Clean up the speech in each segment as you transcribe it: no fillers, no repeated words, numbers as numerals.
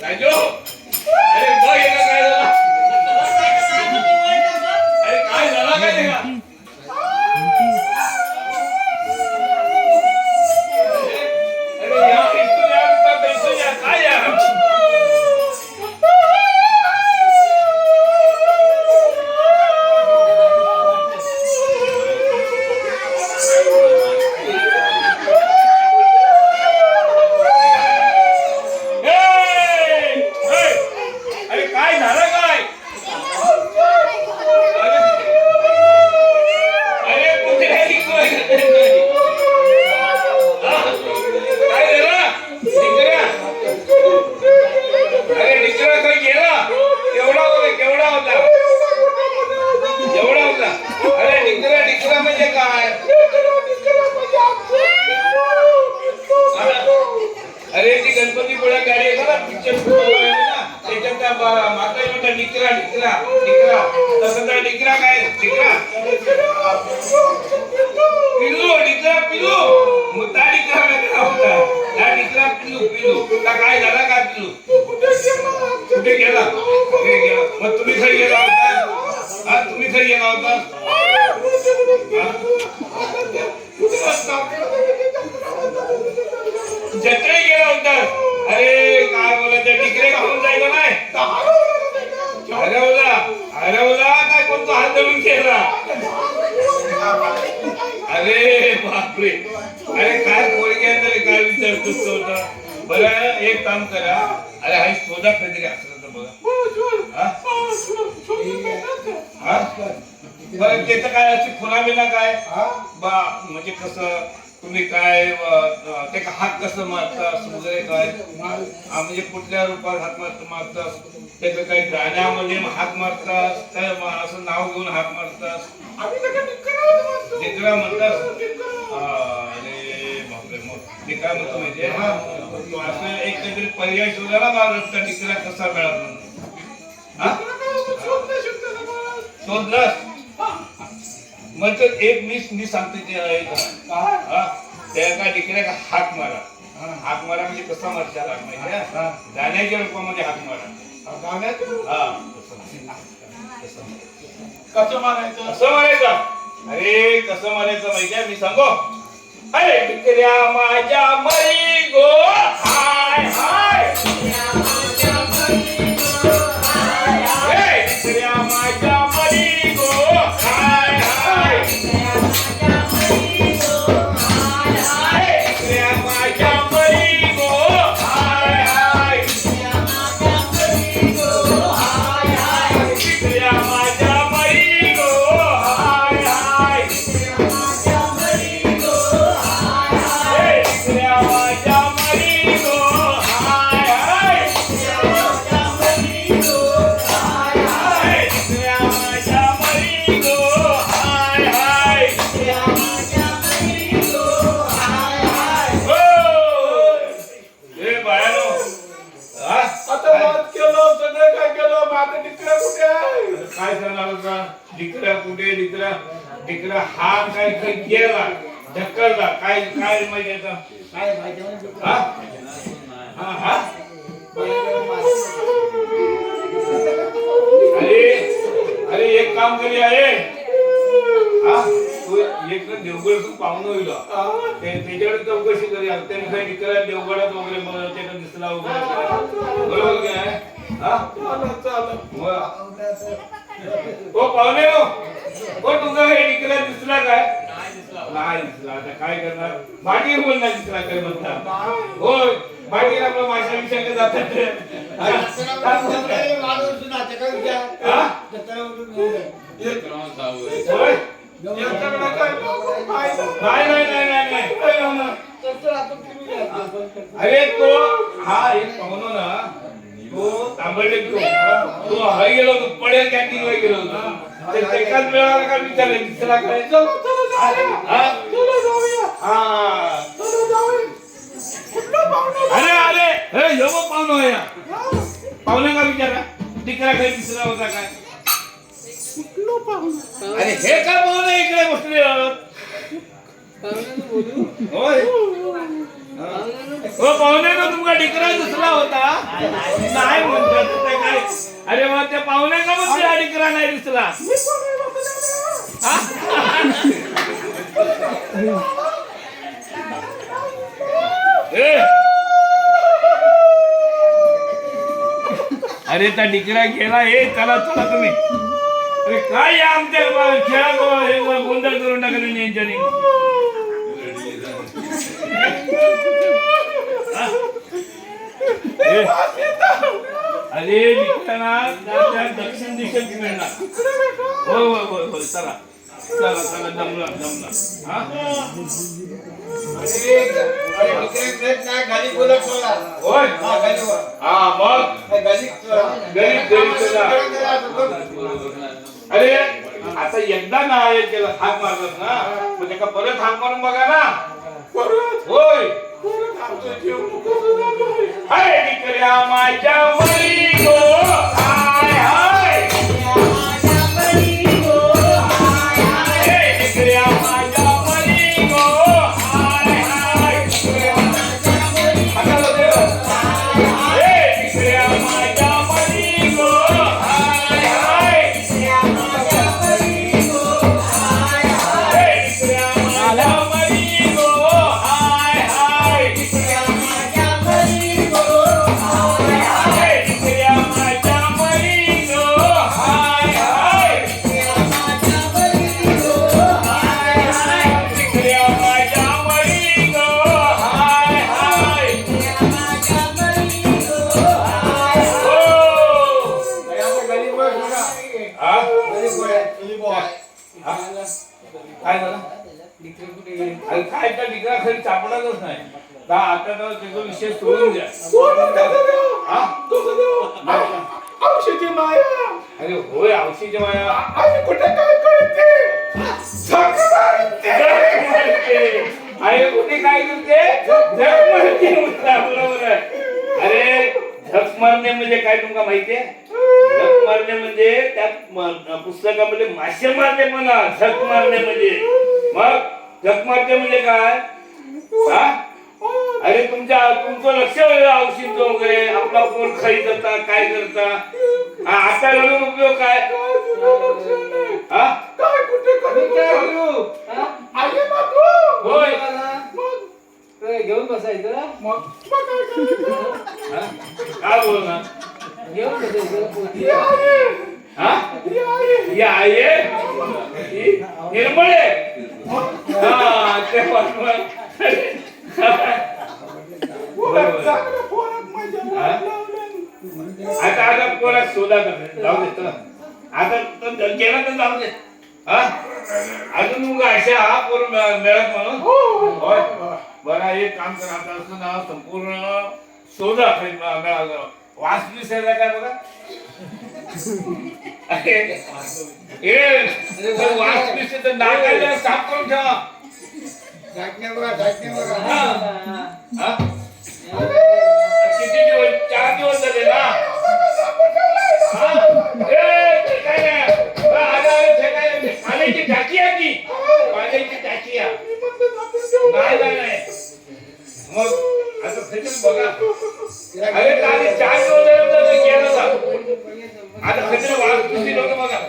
राजू अरे बघ हे काय झालं अरे काय झालं काय ते का अरे या इथून या पैसे या काय या अरे ती गणपती पुढे गाडी आहे ना पिक्चर त्याच्यात माता म्हणतात डिकरा डिकरा डिकरा तसं तर डिकरा काय डिकरा पिल्लू डिकरा पिल्लू मग त्या डिकरा काय होता त्या डिकरा पिल्लू पिल्लू का काय झाला काय पिल्लू कुठे गेला मग तुम्ही खरी गेला होता हा तुम्ही खरी गेला होता जत्रे गेला होता अरे काय बोला त्या डिकरे खाऊन जायला नाही हरवला हरवला काय कोणता हात धरून केला अरे बापरे अरे काय पोरगी आहे काय विचारतोस होता बरं एक काम करा अरे हा शोधा कधी असलं तर बघा बरं त्याचं काय अशी खुना बिना काय बा म्हणजे कसं तुम्ही काय ते हात कसं मारतास वगैरे काय म्हणजे कुठल्या रूपात हात मारतास त्याचं काही गाण्यामध्ये हात मारतास काय असं नाव घेऊन हात मारतास डिकरा म्हणतास अरे बापरे मग ते काय म्हणतो माहितीये असं एक काहीतरी पर्याय शोधा ना मला रस्ता डिकरा कसा मिळत शोधलास मग एक मी सांगते ते त्या काय डिकऱ्या का हाक मारा म्हणजे कसा मारशाला माहिती गाण्याच्या रूपामध्ये हाक मारा कसं मारायचं अरे कसं मारायचं माहितीये मी सांगू अरे डिकऱ्या माझ्या मरी गो हाय हाय डिकऱ्या माझ्या मरी गो हाय हाय डिकरा हा काय गेला ढकलला काय काय माहिती काय अरे एक काम करी आहे तू एक देवगड पाहुणं होईल त्याच्याकडे चौकशी करी त्याने काही डिकरा देवगडात वगैरे त्याला दिसला वगैरे बरोबर काय हो पाहुणे हो तुझा हे डिकरा दिसला काय नाही दिसला आता काय करणार माटी बोलणार दिसला काय म्हणतात होय माटी आपला माशा विषयाकडे जातात अरे तो हा एक पाहुणा ना तो तांबडले तो हय गेलो होतो पडेल कॅन्टीन वर गेलो होतो एकाच वेळाला काय विचारलं दिसला काय अरे अरे हे यो पाहुणा या पाहुणे का विचारा डिकरा काही दिसला होता काय अरे हे काय पाहुणे इकडे बसले होय हो पाहुण्यानं तुमका डिकरा दिसला होता नाही म्हणतात ते काय अरे मग त्या पाहुण्याला मग तुला डिकरा नाही दिसला अरे त्या डिकरा गेला हे चला चला तुम्ही अरे काय या आमच्या खेळा गोंधळ करून टाकले यांच्यानी अरे निघताना त्या दक्षिण दिशेत मिळणार होय होय होय होय चला चला चला जमला जमला होय हा मग गरीब अरे आता एकदा ना केलं हाक मारलास ना म्हणजे का परत हाक मारून बघा ना होय हाय डिकऱ्या माझ्या मरी गो हाय हाय माझ्या मरी गो हाय हाय डिकऱ्या माझ्या मरी गो हाय हाय डिकऱ्या माझ्या मरी डिकऱ्या माझ्या मरी गो हाय हाय डिकऱ्या माझ्या मरी गो हाय हाय डिकऱ्या माझ्या मरी गो हाय हाय डिकऱ्या माझ्या मरी गो हाय हाय डिकऱ्या माझ्या मरी गो हाय हाय डिकऱ्या माझ्या मरी गो हाय हाय डिकऱ्या माझ्या मरी गो हाय हाय डिकऱ्या माझ्या मरी गो हाय काय झालं अरे काय त्या डिकरा खरी सापडतच नाही का आता तर त्याचा विषय सोडून द्या औषधी माया अरे होय औषधी माया कुठे काय करते अरे कुठे काय करते झक मारते बरोबर आहे अरे झक मारणे म्हणजे काय तुमका माहितीये झक मारणे म्हणजे त्या पुस्तकामध्ये मासे मारणे म्हणा झक मारणे म्हणजे मग झक मारते म्हणजे काय हा अरे तुमचं लक्ष औषध वगैरे आपला कोण खरी करता काय करता आता रडून उपयोग काय हा काय कुठे होय घेऊन बसायचं मग काय बोल ना घेऊन बसायचं निर्मळे आता आता कोणा शोधा जाऊ दे चला आता गेला तर जाऊ दे हा अजून मग अशा हा करून मिळत म्हणून होय बरं एक काम करा आता असं ना संपूर्ण शोधा मिळालं वास दिसायला काय बघा वास दिसते तर नाकाला साफ करून ठेवा किती दिवस 4 दिवस झाले ना पाण्याची टाकी आहे की पाण्याची टाकी आहे नाही मग आता खचून बघा अरे आधी 4 दिवस गेला जा आता खचून वास दिसली लोक बघा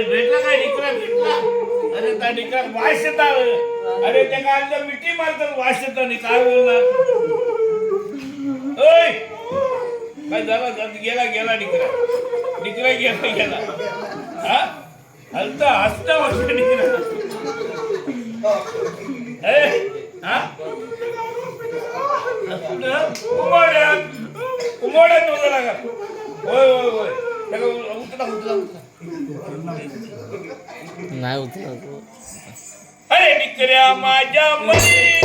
भेटला काय डिकरा भेटला अरे त्या डिकरा वास येतात अरे त्या नाही काय बोलणार ओय काय झाला गेला गेला निकरा गेला हा हलता हसता वर्ष निकरा उमोड्यात नव्हतं लागा होय होय होय उतरा नाही उतरत. अरे निकऱ्या माझ्या मनी